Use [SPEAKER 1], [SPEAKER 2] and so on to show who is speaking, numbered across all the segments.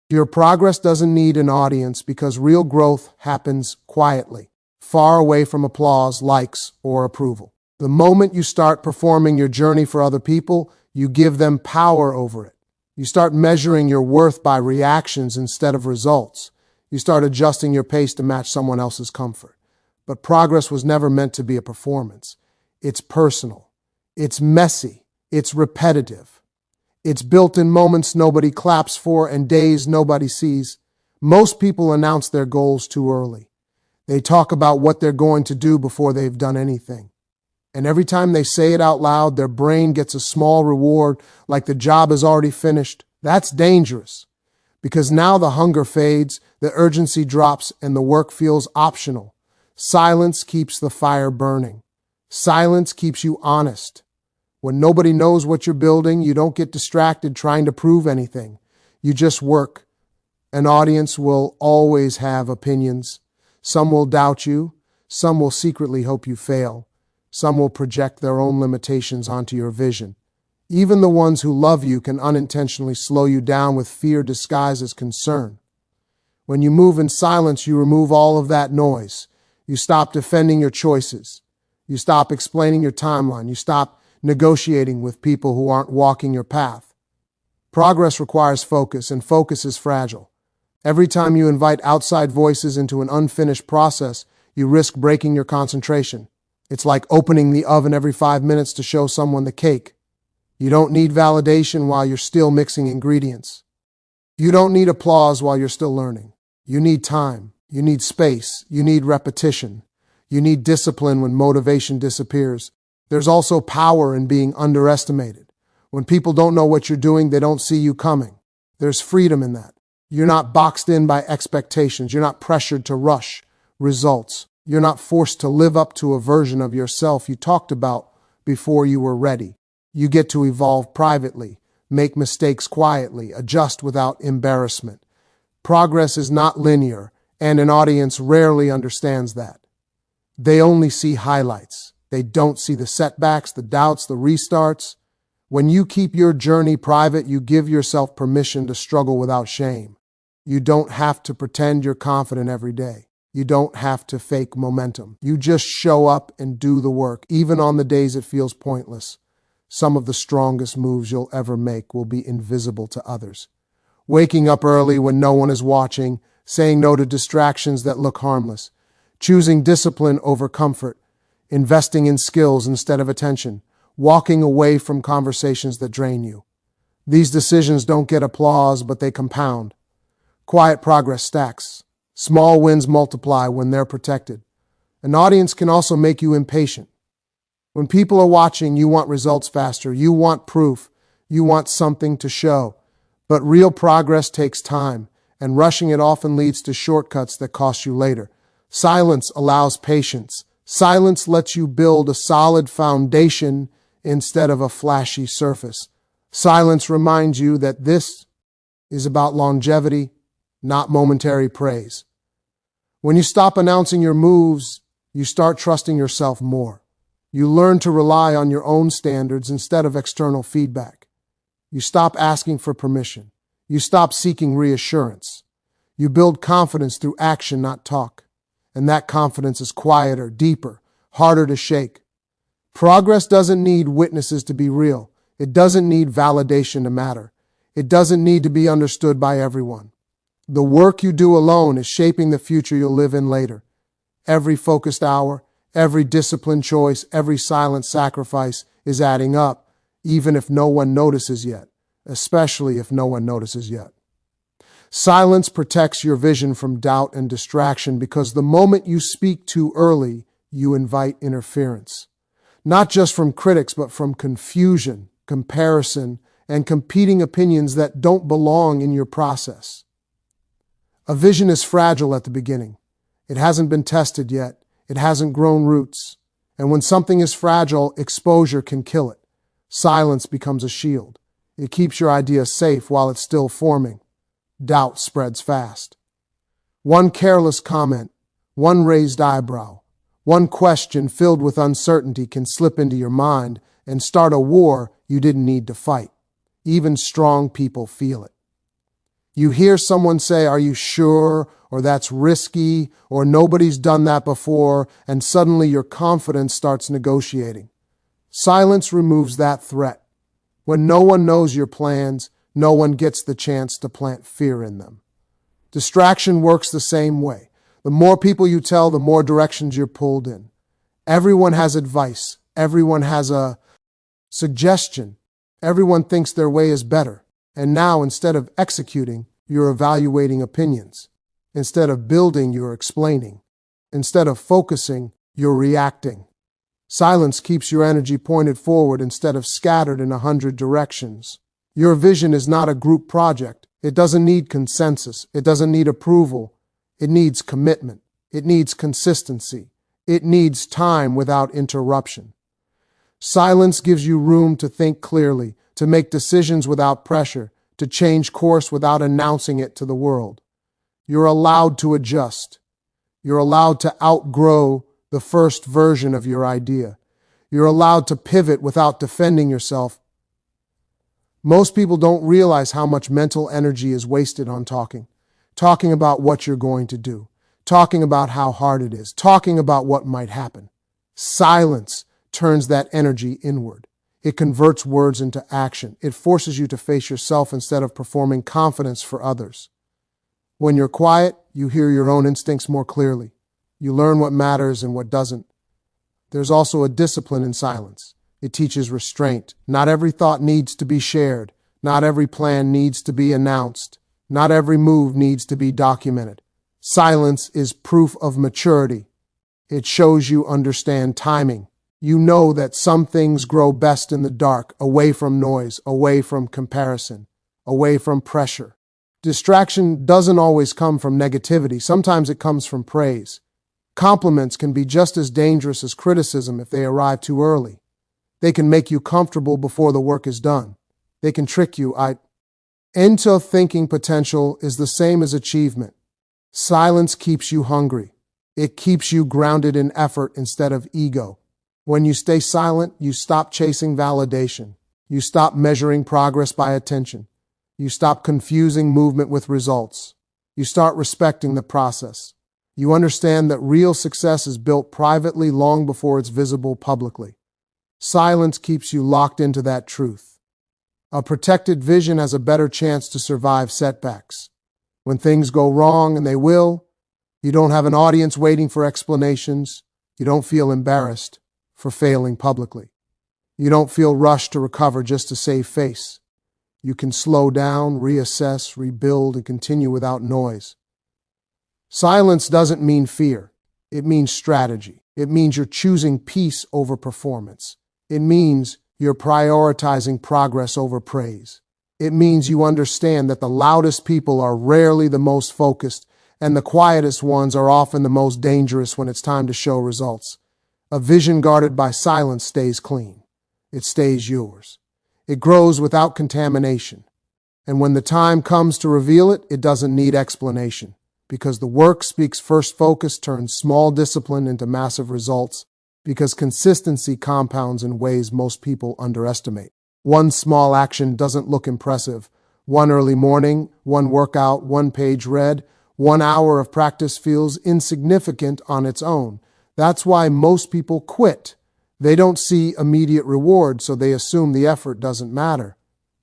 [SPEAKER 1] Your progress doesn't need an audience because real growth happens quietly, far away from applause, likes, or approval. The moment you start performing your journey for other people, you give them power over it. You start measuring your worth by reactions instead of results. You start adjusting your pace to match someone else's comfort. But progress was never meant to be a performance. It's personal. It's messy. It's repetitive. It's built in moments nobody claps for and days nobody sees. Most people announce their goals too early. They talk about what they're going to do before they've done anything. And every time they say it out loud, their brain gets a small reward, like the job is already finished. That's dangerous, because now the hunger fades, the urgency drops, and the work feels optional. Silence keeps the fire burning. Silence keeps you honest. When nobody knows what you're building, you don't get distracted trying to prove anything. You just work. An audience will always have opinions. Some will doubt you. Some will secretly hope you fail. Some will project their own limitations onto your vision. Even the ones who love you can unintentionally slow you down with fear disguised as concern. When you move in silence, you remove all of that noise. You stop defending your choices. You stop explaining your timeline. You stop negotiating with people who aren't walking your path. Progress requires focus, and focus is fragile. Every time you invite outside voices into an unfinished process, you risk breaking your concentration. It's like opening the oven every 5 minutes to show someone the cake. You don't need validation while you're still mixing ingredients. You don't need applause while you're still learning. You need time. You need space. You need repetition. You need discipline when motivation disappears. There's also power in being underestimated. When people don't know what you're doing, they don't see you coming. There's freedom in that. You're not boxed in by expectations. You're not pressured to rush results. You're not forced to live up to a version of yourself you talked about before you were ready. You get to evolve privately, make mistakes quietly, adjust without embarrassment. Progress is not linear, and an audience rarely understands that. They only see highlights. They don't see the setbacks, the doubts, the restarts. When you keep your journey private, you give yourself permission to struggle without shame. You don't have to pretend you're confident every day. You don't have to fake momentum. You just show up and do the work, even on the days it feels pointless. Some of the strongest moves you'll ever make will be invisible to others. Waking up early when no one is watching, saying no to distractions that look harmless, choosing discipline over comfort, investing in skills instead of attention, walking away from conversations that drain you. These decisions don't get applause, but they compound. Quiet progress stacks. Small wins multiply when they're protected. An audience can also make you impatient. When people are watching, you want results faster. You want proof. You want something to show. But real progress takes time, and rushing it often leads to shortcuts that cost you later. Silence allows patience. Silence lets you build a solid foundation instead of a flashy surface. Silence reminds you that this is about longevity, not momentary praise. When you stop announcing your moves, you start trusting yourself more. You learn to rely on your own standards instead of external feedback. You stop asking for permission. You stop seeking reassurance. You build confidence through action, not talk. And that confidence is quieter, deeper, harder to shake. Progress doesn't need witnesses to be real. It doesn't need validation to matter. It doesn't need to be understood by everyone. The work you do alone is shaping the future you'll live in later. Every focused hour, every disciplined choice, every silent sacrifice is adding up, even if no one notices yet, especially if no one notices yet. Silence protects your vision from doubt and distraction because the moment you speak too early, you invite interference. Not just from critics, but from confusion, comparison, and competing opinions that don't belong in your process. A vision is fragile at the beginning. It hasn't been tested yet. It hasn't grown roots. And when something is fragile, exposure can kill it. Silence becomes a shield. It keeps your idea safe while it's still forming. Doubt spreads fast. One careless comment, one raised eyebrow, one question filled with uncertainty can slip into your mind and start a war you didn't need to fight. Even strong people feel it. You hear someone say, "Are you sure?" or "That's risky," or "Nobody's done that before," and suddenly your confidence starts negotiating. Silence removes that threat. When no one knows your plans, no one gets the chance to plant fear in them. Distraction works the same way. The more people you tell, the more directions you're pulled in. Everyone has advice. Everyone has a suggestion. Everyone thinks their way is better. And now, instead of executing, you're evaluating opinions. Instead of building, you're explaining. Instead of focusing, you're reacting. Silence keeps your energy pointed forward instead of scattered in 100 directions. Your vision is not a group project. It doesn't need consensus. It doesn't need approval. It needs commitment. It needs consistency. It needs time without interruption. Silence gives you room to think clearly, to make decisions without pressure, to change course without announcing it to the world. You're allowed to adjust. You're allowed to outgrow the first version of your idea. You're allowed to pivot without defending yourself. Most people don't realize how much mental energy is wasted on talking. Talking about what you're going to do. Talking about how hard it is. Talking about what might happen. Silence turns that energy inward. It converts words into action. It forces you to face yourself instead of performing confidence for others. When you're quiet, you hear your own instincts more clearly. You learn what matters and what doesn't. There's also a discipline in silence. It teaches restraint. Not every thought needs to be shared. Not every plan needs to be announced. Not every move needs to be documented. Silence is proof of maturity. It shows you understand timing. You know that some things grow best in the dark, away from noise, away from comparison, away from pressure. Distraction doesn't always come from negativity. Sometimes it comes from praise. Compliments can be just as dangerous as criticism if they arrive too early. They can make you comfortable before the work is done. They can trick you into thinking potential is the same as achievement. Silence keeps you hungry. It keeps you grounded in effort instead of ego. When you stay silent, you stop chasing validation. You stop measuring progress by attention. You stop confusing movement with results. You start respecting the process. You understand that real success is built privately long before it's visible publicly. Silence keeps you locked into that truth. A protected vision has a better chance to survive setbacks. When things go wrong, and they will, you don't have an audience waiting for explanations. You don't feel embarrassed for failing publicly. You don't feel rushed to recover just to save face. You can slow down, reassess, rebuild, and continue without noise. Silence doesn't mean fear. It means strategy. It means you're choosing peace over performance. It means you're prioritizing progress over praise. It means you understand that the loudest people are rarely the most focused, and the quietest ones are often the most dangerous when it's time to show results. A vision guarded by silence stays clean. It stays yours. It grows without contamination. And when the time comes to reveal it, it doesn't need explanation. Because the work speaks first. Focus turns small discipline into massive results. Because consistency compounds in ways most people underestimate. One small action doesn't look impressive. One early morning, one workout, one page read, 1 hour of practice feels insignificant on its own. That's why most people quit. They don't see immediate reward, so they assume the effort doesn't matter.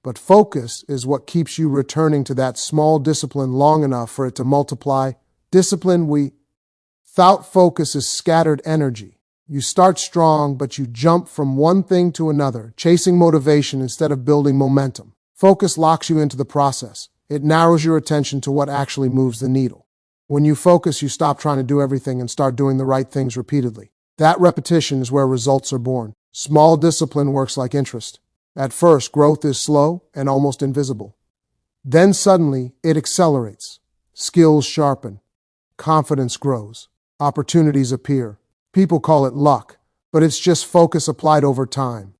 [SPEAKER 1] But focus is what keeps you returning to that small discipline long enough for it to multiply. Discipline without focus is scattered energy. You start strong, but you jump from one thing to another, chasing motivation instead of building momentum. Focus locks you into the process. It narrows your attention to what actually moves the needle. When you focus, you stop trying to do everything and start doing the right things repeatedly. That repetition is where results are born. Small discipline works like interest. At first, growth is slow and almost invisible. Then suddenly, it accelerates. Skills sharpen. Confidence grows. Opportunities appear. People call it luck, but it's just focus applied over time.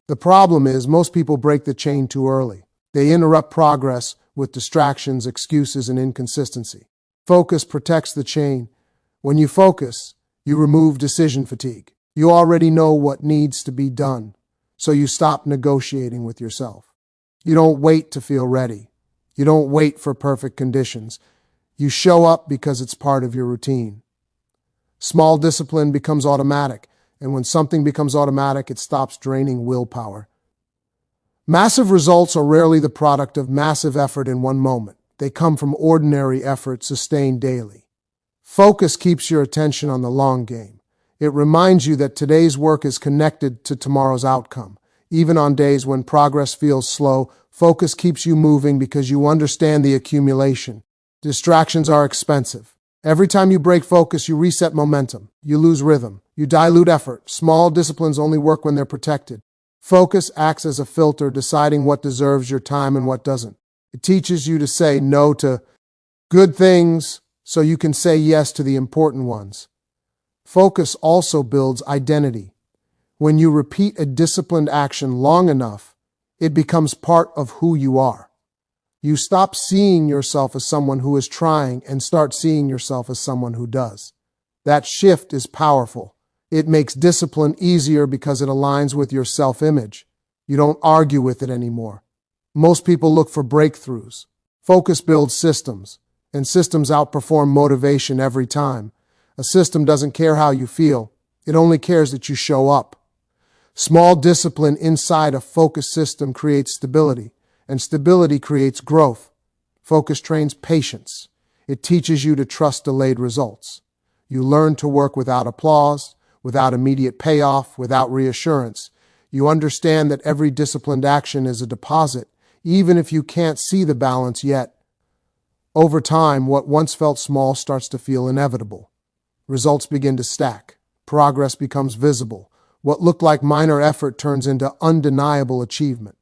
[SPEAKER 1] The problem is most people break the chain too early. They interrupt progress with distractions, excuses, and inconsistency. Focus protects the chain. When you focus, you remove decision fatigue. You already know what needs to be done, so you stop negotiating with yourself. You don't wait to feel ready. You don't wait for perfect conditions. You show up because it's part of your routine. Small discipline becomes automatic, and when something becomes automatic, it stops draining willpower. Massive results are rarely the product of massive effort in one moment. They come from ordinary effort sustained daily. Focus keeps your attention on the long game. It reminds you that today's work is connected to tomorrow's outcome. Even on days when progress feels slow, focus keeps you moving because you understand the accumulation. Distractions are expensive. Every time you break focus, you reset momentum. You lose rhythm. You dilute effort. Small disciplines only work when they're protected. Focus acts as a filter, deciding what deserves your time and what doesn't. It teaches you to say no to good things so you can say yes to the important ones. Focus also builds identity. When you repeat a disciplined action long enough, it becomes part of who you are. You stop seeing yourself as someone who is trying and start seeing yourself as someone who does. That shift is powerful. It makes discipline easier because it aligns with your self-image. You don't argue with it anymore. Most people look for breakthroughs. Focus builds systems, and systems outperform motivation every time. A system doesn't care how you feel. It only cares that you show up. Small discipline inside a focused system creates stability, and stability creates growth. Focus trains patience. It teaches you to trust delayed results. You learn to work without applause, without immediate payoff, without reassurance. You understand that every disciplined action is a deposit, even if you can't see the balance yet. Over time, what once felt small starts to feel inevitable. Results begin to stack. Progress becomes visible. What looked like minor effort turns into undeniable achievement.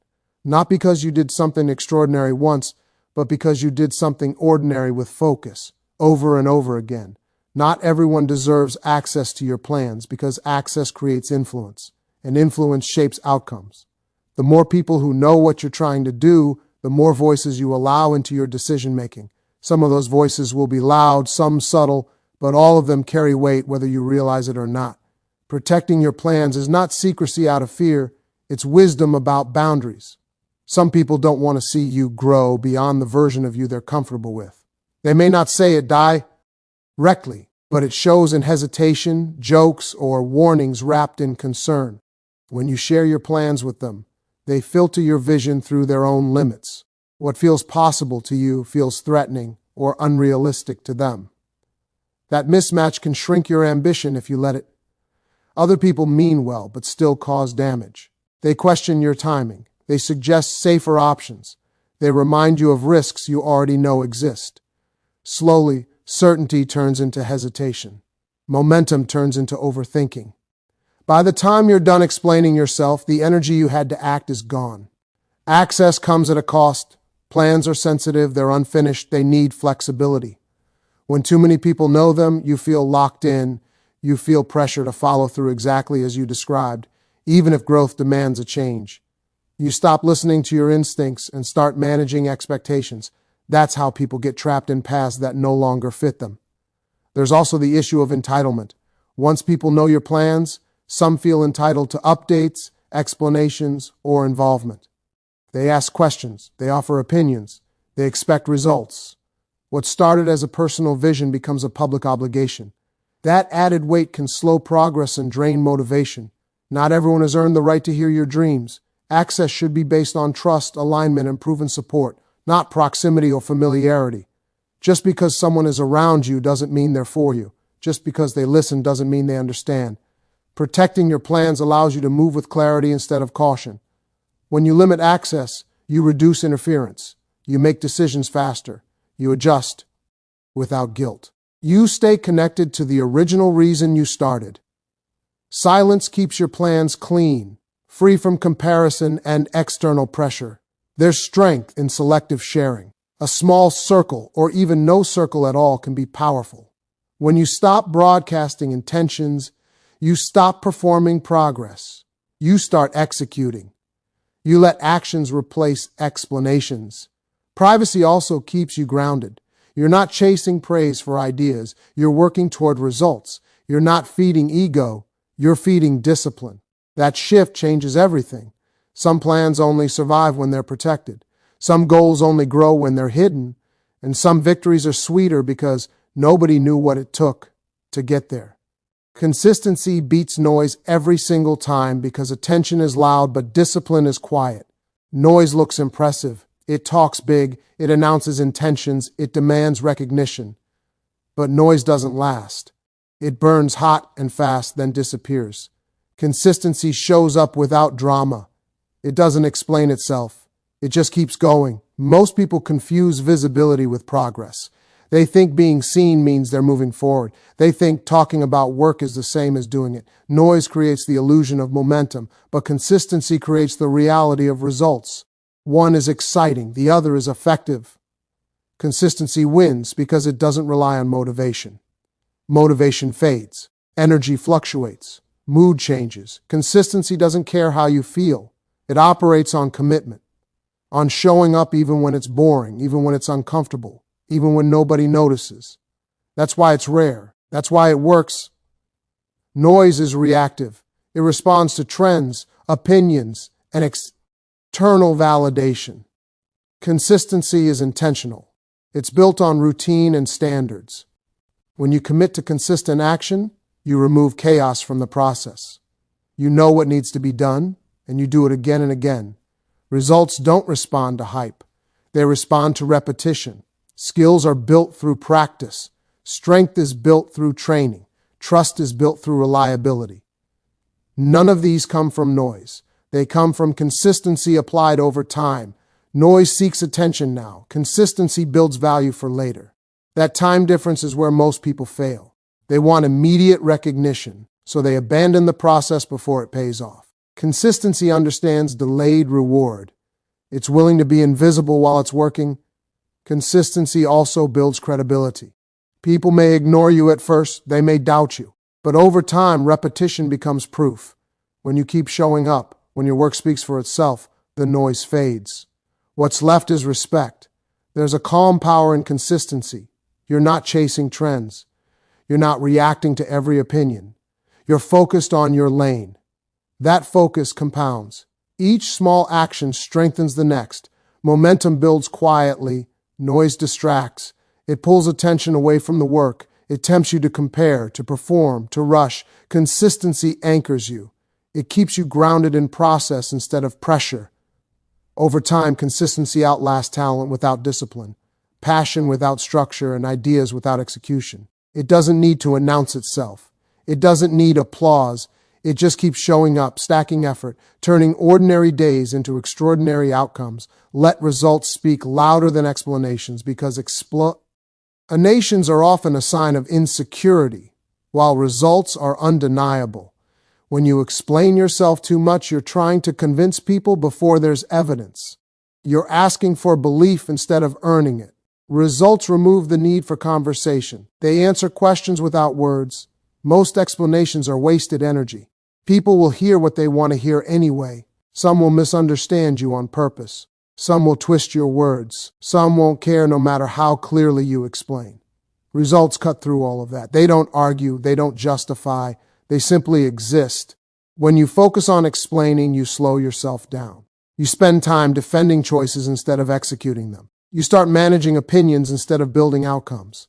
[SPEAKER 1] Not because you did something extraordinary once, but because you did something ordinary with focus, over and over again. Not everyone deserves access to your plans because access creates influence, and influence shapes outcomes. The more people who know what you're trying to do, the more voices you allow into your decision-making. Some of those voices will be loud, some subtle, but all of them carry weight whether you realize it or not. Protecting your plans is not secrecy out of fear, it's wisdom about boundaries. Some people don't want to see you grow beyond the version of you they're comfortable with. They may not say it directly, but it shows in hesitation, jokes, or warnings wrapped in concern. When you share your plans with them, they filter your vision through their own limits. What feels possible to you feels threatening or unrealistic to them. That mismatch can shrink your ambition if you let it. Other people mean well, but still cause damage. They question your timing. They suggest safer options. They remind you of risks you already know exist. Slowly, certainty turns into hesitation. Momentum turns into overthinking. By the time you're done explaining yourself, the energy you had to act is gone. Access comes at a cost. Plans are sensitive, they're unfinished, they need flexibility. When too many people know them, you feel locked in. You feel pressure to follow through exactly as you described, even if growth demands a change. You stop listening to your instincts and start managing expectations. That's how people get trapped in paths that no longer fit them. There's also the issue of entitlement. Once people know your plans, some feel entitled to updates, explanations, or involvement. They ask questions, they offer opinions, they expect results. What started as a personal vision becomes a public obligation. That added weight can slow progress and drain motivation. Not everyone has earned the right to hear your dreams. Access should be based on trust, alignment, and proven support, not proximity or familiarity. Just because someone is around you doesn't mean they're for you. Just because they listen doesn't mean they understand. Protecting your plans allows you to move with clarity instead of caution. When you limit access, you reduce interference. You make decisions faster. You adjust without guilt. You stay connected to the original reason you started. Silence keeps your plans clean, free from comparison and external pressure. There's strength in selective sharing. A small circle, or even no circle at all, can be powerful. When you stop broadcasting intentions, you stop performing progress. You start executing. You let actions replace explanations. Privacy also keeps you grounded. You're not chasing praise for ideas. You're working toward results. You're not feeding ego. You're feeding discipline. That shift changes everything. Some plans only survive when they're protected. Some goals only grow when they're hidden, and some victories are sweeter because nobody knew what it took to get there. Consistency beats noise every single time because attention is loud but discipline is quiet. Noise looks impressive. It talks big. It announces intentions. It demands recognition. But noise doesn't last. It burns hot and fast, then disappears. Consistency shows up without drama. It doesn't explain itself. It just keeps going. Most people confuse visibility with progress. They think being seen means they're moving forward. They think talking about work is the same as doing it. Noise creates the illusion of momentum, but consistency creates the reality of results. One is exciting, the other is effective. Consistency wins because it doesn't rely on motivation. Motivation fades. Energy fluctuates. Mood changes. Consistency doesn't care how you feel. It operates on commitment, on showing up even when it's boring, even when it's uncomfortable, even when nobody notices. That's why it's rare. That's why it works. Noise is reactive. It responds to trends, opinions, and external validation. Consistency is intentional. It's built on routine and standards. When you commit to consistent action, you remove chaos from the process. You know what needs to be done, and you do it again and again. Results don't respond to hype. They respond to repetition. Skills are built through practice. Strength is built through training. Trust is built through reliability. None of these come from noise. They come from consistency applied over time. Noise seeks attention now. Consistency builds value for later. That time difference is where most people fail. They want immediate recognition, so they abandon the process before it pays off. Consistency understands delayed reward. It's willing to be invisible while it's working. Consistency also builds credibility. People may ignore you at first, they may doubt you, but over time, repetition becomes proof. When you keep showing up, when your work speaks for itself, the noise fades. What's left is respect. There's a calm power in consistency. You're not chasing trends. You're not reacting to every opinion. You're focused on your lane. That focus compounds. Each small action strengthens the next. Momentum builds quietly. Noise distracts. It pulls attention away from the work. It tempts you to compare, to perform, to rush. Consistency anchors you. It keeps you grounded in process instead of pressure. Over time, consistency outlasts talent without discipline, passion without structure, and ideas without execution. It doesn't need to announce itself. It doesn't need applause. It just keeps showing up, stacking effort, turning ordinary days into extraordinary outcomes. Let results speak louder than explanations because explanations are often a sign of insecurity, while results are undeniable. When you explain yourself too much, you're trying to convince people before there's evidence. You're asking for belief instead of earning it. Results remove the need for conversation. They answer questions without words. Most explanations are wasted energy. People will hear what they want to hear anyway. Some will misunderstand you on purpose. Some will twist your words. Some won't care no matter how clearly you explain. Results cut through all of that. They don't argue. They don't justify. They simply exist. When you focus on explaining, you slow yourself down. You spend time defending choices instead of executing them. You start managing opinions instead of building outcomes.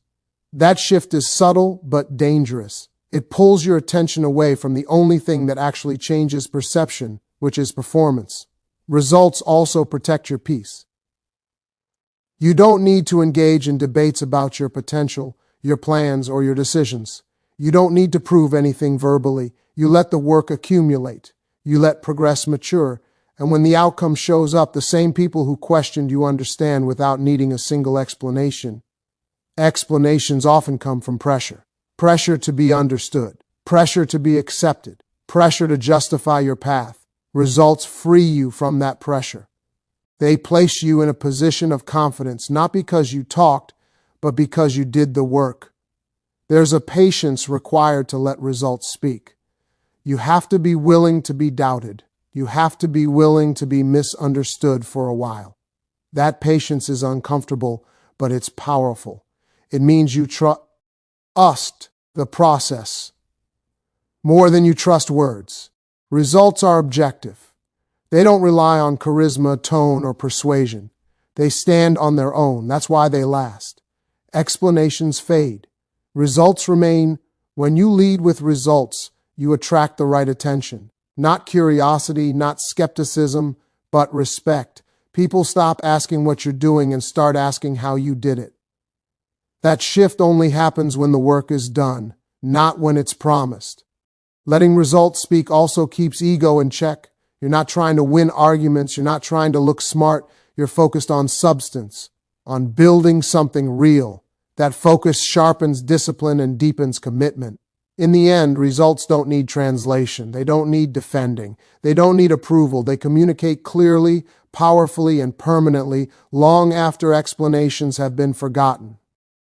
[SPEAKER 1] That shift is subtle but dangerous. It pulls your attention away from the only thing that actually changes perception, which is performance. Results also protect your peace. You don't need to engage in debates about your potential, your plans, or your decisions. You don't need to prove anything verbally. You let the work accumulate. You let progress mature. And when the outcome shows up, the same people who questioned you understand without needing a single explanation. Explanations often come from pressure. Pressure to be understood. Pressure to be accepted. Pressure to justify your path. Results free you from that pressure. They place you in a position of confidence, not because you talked, but because you did the work. There's a patience required to let results speak. You have to be willing to be doubted. You have to be willing to be misunderstood for a while. That patience is uncomfortable, but it's powerful. It means you trust the process more than you trust words. Results are objective. They don't rely on charisma, tone, or persuasion. They stand on their own. That's why they last. Explanations fade. Results remain. When you lead with results, you attract the right attention. Not curiosity, not skepticism, but respect. People stop asking what you're doing and start asking how you did it. That shift only happens when the work is done, not when it's promised. Letting results speak also keeps ego in check. You're not trying to win arguments. You're not trying to look smart. You're focused on substance, on building something real. That focus sharpens discipline and deepens commitment. In the end, results don't need translation. They don't need defending. They don't need approval. They communicate clearly, powerfully, and permanently long after explanations have been forgotten.